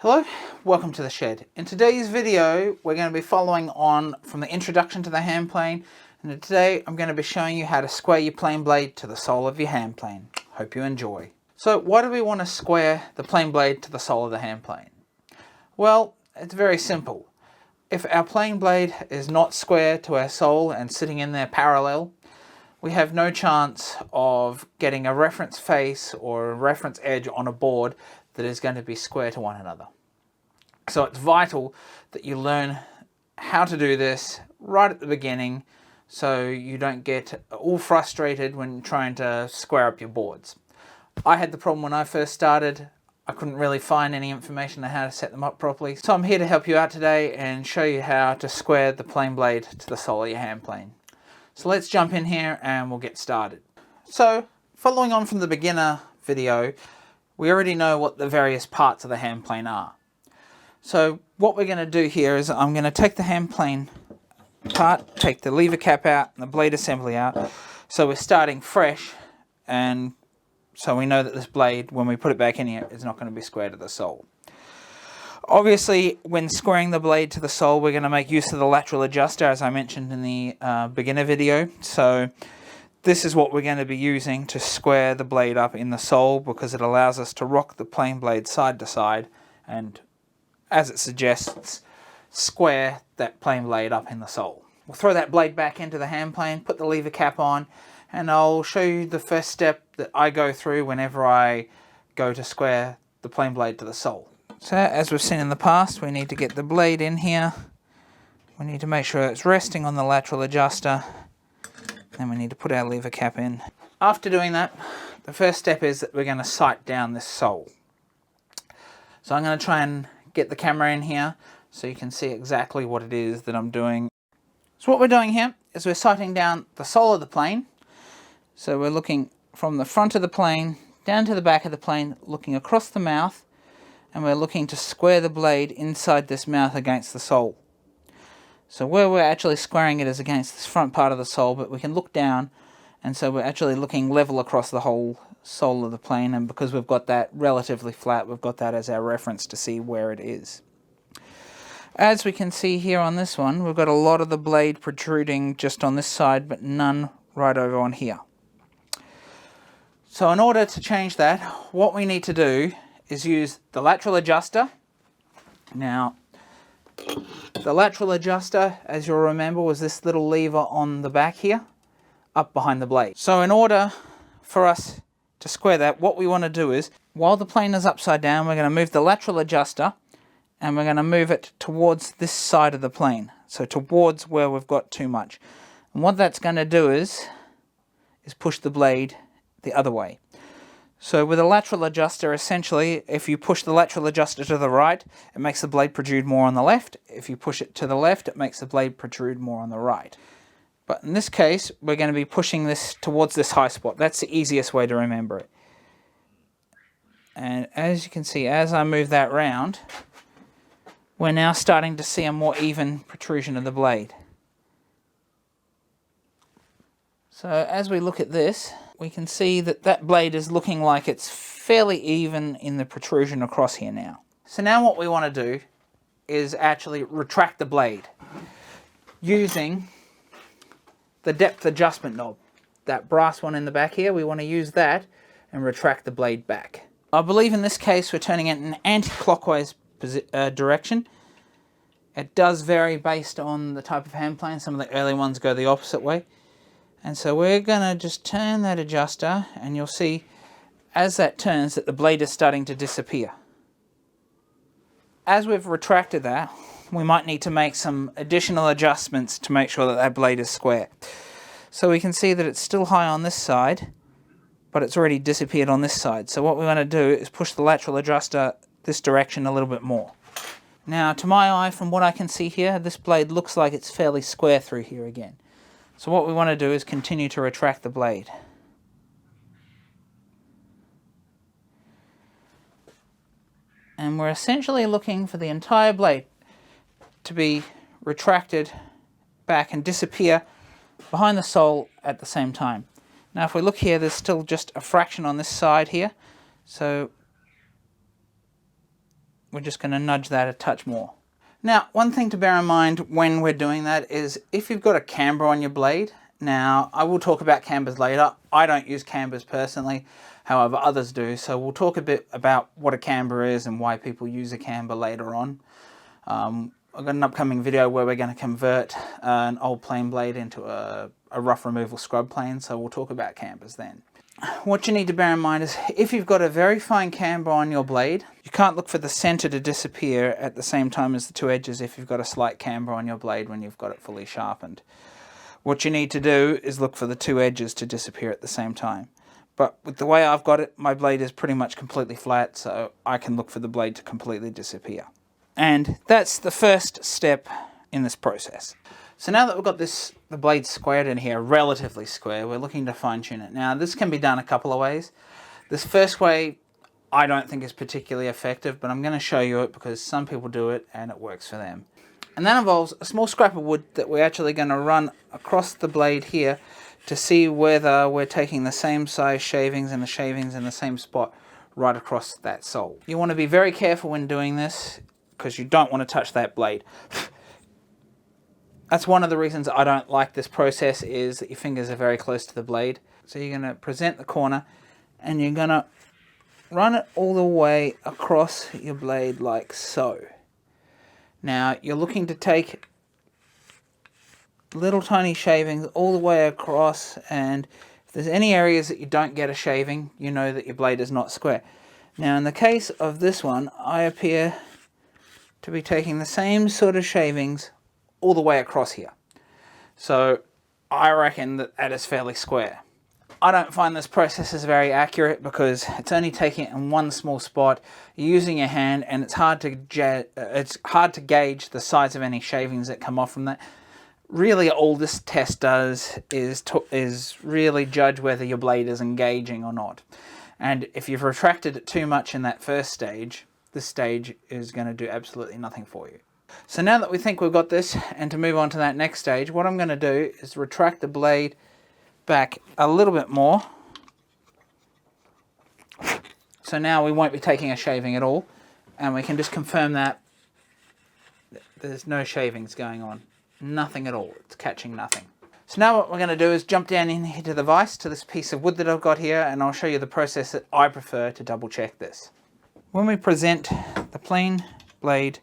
Hello, welcome to the shed. In today's video, we're going to be following on from the introduction to the hand plane, and today I'm going to be showing you how to square your plane blade to the sole of your hand plane. Hope you enjoy. So why do we want to square the plane blade to the sole of the hand plane? Well, it's very simple. If our plane blade is not square to our sole and sitting in there parallel, we have no chance of getting a reference face or a reference edge on a board that is going to be square to one another. So it's vital that you learn how to do this right at the beginning so you don't get all frustrated when trying to square up your boards. I had the problem when I first started. I couldn't really find any information on how to set them up properly. So I'm here to help you out today and show you how to square the plane blade to the sole of your hand plane. So let's jump in here and we'll get started. So following on from the beginner video, we already know what the various parts of the hand plane are. So what we're going to do here is I'm going to take the hand plane apart, take the lever cap out and the blade assembly out. So we're starting fresh, and so we know that this blade, when we put it back in here, is not going to be square to the sole. Obviously, when squaring the blade to the sole, we're going to make use of the lateral adjuster, as I mentioned in the beginner video. So this is what we're going to be using to square the blade up in the sole, because it allows us to rock the plane blade side to side and, as it suggests, square that plane blade up in the sole. We'll throw that blade back into the hand plane, put the lever cap on, and I'll show you the first step that I go through whenever I go to square the plane blade to the sole. So as we've seen in the past, we need to get the blade in here. We need to make sure it's resting on the lateral adjuster. Then we need to put our lever cap in. After doing that, the first step is that we're going to sight down this sole. So I'm going to try and get the camera in here so you can see exactly what it is that I'm doing. So what we're doing here is we're sighting down the sole of the plane. So we're looking from the front of the plane down to the back of the plane, looking across the mouth, and we're looking to square the blade inside this mouth against the sole. So where we're actually squaring it is against this front part of the sole, but we can look down, and so we're actually looking level across the whole sole of the plane, and because we've got that relatively flat, we've got that as our reference to see where it is. As we can see here on this one, we've got a lot of the blade protruding just on this side, but none right over on here. So in order to change that, what we need to do is use the lateral adjuster. Now, the lateral adjuster, as you'll remember, was this little lever on the back here, up behind the blade. So in order for us to square that, what we want to do is, while the plane is upside down, we're going to move the lateral adjuster, and we're going to move it towards this side of the plane, so towards where we've got too much. And what that's going to do is push the blade the other way. So with a lateral adjuster, essentially, if you push the lateral adjuster to the right, it makes the blade protrude more on the left. If you push it to the left, it makes the blade protrude more on the right. But in this case, we're going to be pushing this towards this high spot. That's the easiest way to remember it. And as you can see, as I move that round, we're now starting to see a more even protrusion of the blade. So as we look at this, we can see that that blade is looking like it's fairly even in the protrusion across here now. So now what we want to do is actually retract the blade using the depth adjustment knob. That brass one in the back here, we want to use that and retract the blade back. I believe in this case we're turning it in an anti-clockwise direction. It does vary based on the type of hand plane. Some of the early ones go the opposite way. And so we're going to just turn that adjuster, and you'll see as that turns that the blade is starting to disappear. As we've retracted that, we might need to make some additional adjustments to make sure that that blade is square. So we can see that it's still high on this side, but it's already disappeared on this side. So what we want to do is push the lateral adjuster this direction a little bit more. Now, to my eye, from what I can see here, this blade looks like it's fairly square through here again. So what we want to do is continue to retract the blade. And we're essentially looking for the entire blade to be retracted back and disappear behind the sole at the same time. Now if we look here, there's still just a fraction on this side here. So we're just going to nudge that a touch more. Now, one thing to bear in mind when we're doing that is if you've got a camber on your blade, now I will talk about cambers later. I don't use cambers personally, however others do, so we'll talk a bit about what a camber is and why people use a camber later on. I've got an upcoming video where we're going to convert an old plane blade into a rough removal scrub plane, so we'll talk about cambers then. What you need to bear in mind is if you've got a very fine camber on your blade, you can't look for the center to disappear at the same time as the two edges if you've got a slight camber on your blade when you've got it fully sharpened. What you need to do is look for the two edges to disappear at the same time. But with the way I've got it, my blade is pretty much completely flat, so I can look for the blade to completely disappear. And that's the first step in this process. So now that we've got the blade squared in here, relatively square, we're looking to fine tune it. Now this can be done a couple of ways. This first way I don't think is particularly effective, but I'm going to show you it because some people do it and it works for them. And that involves a small scrap of wood that we're actually going to run across the blade here to see whether we're taking the same size shavings and the shavings in the same spot right across that sole. You want to be very careful when doing this because you don't want to touch that blade. That's one of the reasons I don't like this process, is that your fingers are very close to the blade. So you're going to present the corner and you're going to run it all the way across your blade like so. Now you're looking to take little tiny shavings all the way across, and if there's any areas that you don't get a shaving, you know that your blade is not square. Now in the case of this one, I appear to be taking the same sort of shavings all the way across here. So I reckon that that is fairly square. I don't find this process is very accurate because it's only taking it in one small spot. You're using your hand and it's hard to gauge the size of any shavings that come off from that. Really all this test does is really judge whether your blade is engaging or not. And if you've retracted it too much in that first stage, this stage is going to do absolutely nothing for you. So now that we think we've got this, and to move on to that next stage, what I'm going to do is retract the blade back a little bit more. So now we won't be taking a shaving at all, and we can just confirm that there's no shavings going on. Nothing at all. It's catching nothing. So now what we're going to do is jump down in here to the vise, to this piece of wood that I've got here, and I'll show you the process that I prefer to double check this. When we present the plane blade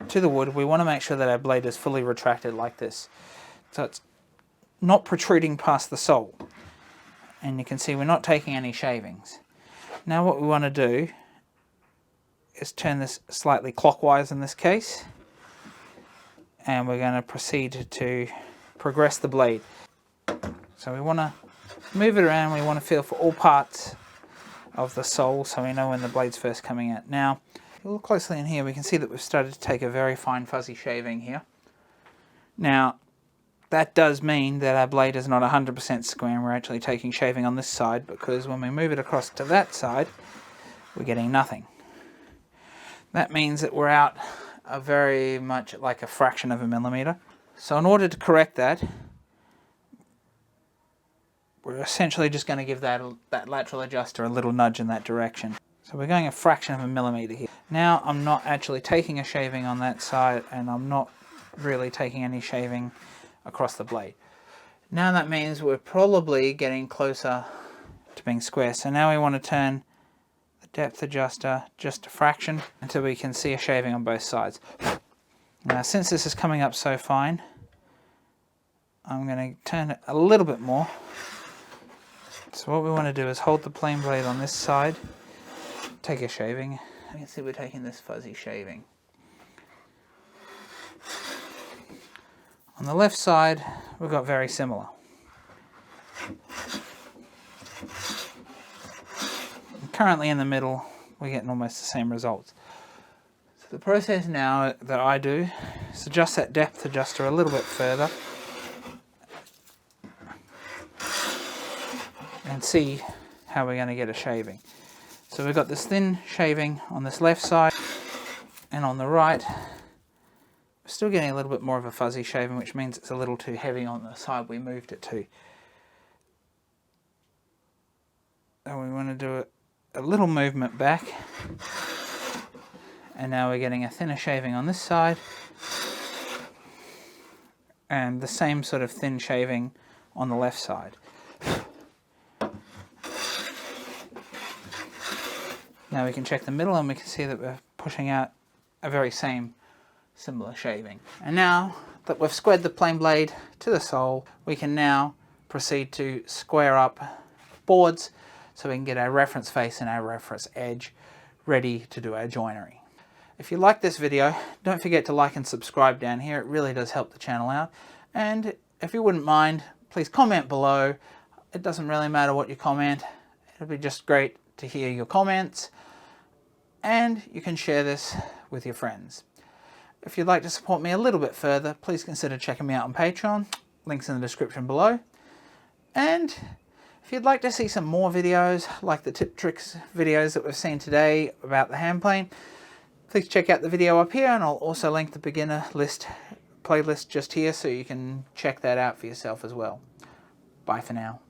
to the wood, we want to make sure that our blade is fully retracted like this. So it's not protruding past the sole. And you can see we're not taking any shavings. Now what we want to do is turn this slightly clockwise in this case. And we're going to proceed to progress the blade. So we want to move it around, we want to feel for all parts of the sole so we know when the blade's first coming out. Now, if you look closely in here, we can see that we've started to take a very fine fuzzy shaving here. Now, that does mean that our blade is not 100% square and we're actually taking shaving on this side, because when we move it across to that side, we're getting nothing. That means that we're out a very much like a fraction of a millimeter. So in order to correct that, we're essentially just going to give that lateral adjuster a little nudge in that direction. So we're going a fraction of a millimeter here. Now I'm not actually taking a shaving on that side, and I'm not really taking any shaving across the blade. Now that means we're probably getting closer to being square. So now we want to turn the depth adjuster just a fraction until we can see a shaving on both sides. Now since this is coming up so fine, I'm going to turn it a little bit more. So what we want to do is hold the plane blade on this side, take a shaving. You can see we're taking this fuzzy shaving. On the left side, we've got very similar. And currently in the middle, we're getting almost the same results. So the process now that I do is adjust that depth adjuster a little bit further and see how we're going to get a shaving. So we've got this thin shaving on this left side, and on the right we're still getting a little bit more of a fuzzy shaving, which means it's a little too heavy on the side we moved it to. So we want to do it a little movement back. And now we're getting a thinner shaving on this side. And the same sort of thin shaving on the left side. Now we can check the middle and we can see that we're pushing out a very similar shaving. And now that we've squared the plane blade to the sole, we can now proceed to square up boards so we can get our reference face and our reference edge ready to do our joinery. If you like this video, don't forget to like and subscribe down here. It really does help the channel out. And if you wouldn't mind, please comment below. It doesn't really matter what you comment. It'll be just great to hear your comments. And you can share this with your friends. If you'd like to support me a little bit further, please consider checking me out on Patreon. Links in the description below. And if you'd like to see some more videos, like the tip tricks videos that we've seen today about the hand plane, please check out the video up here, and I'll also link the beginner list playlist just here so you can check that out for yourself as well. Bye for now.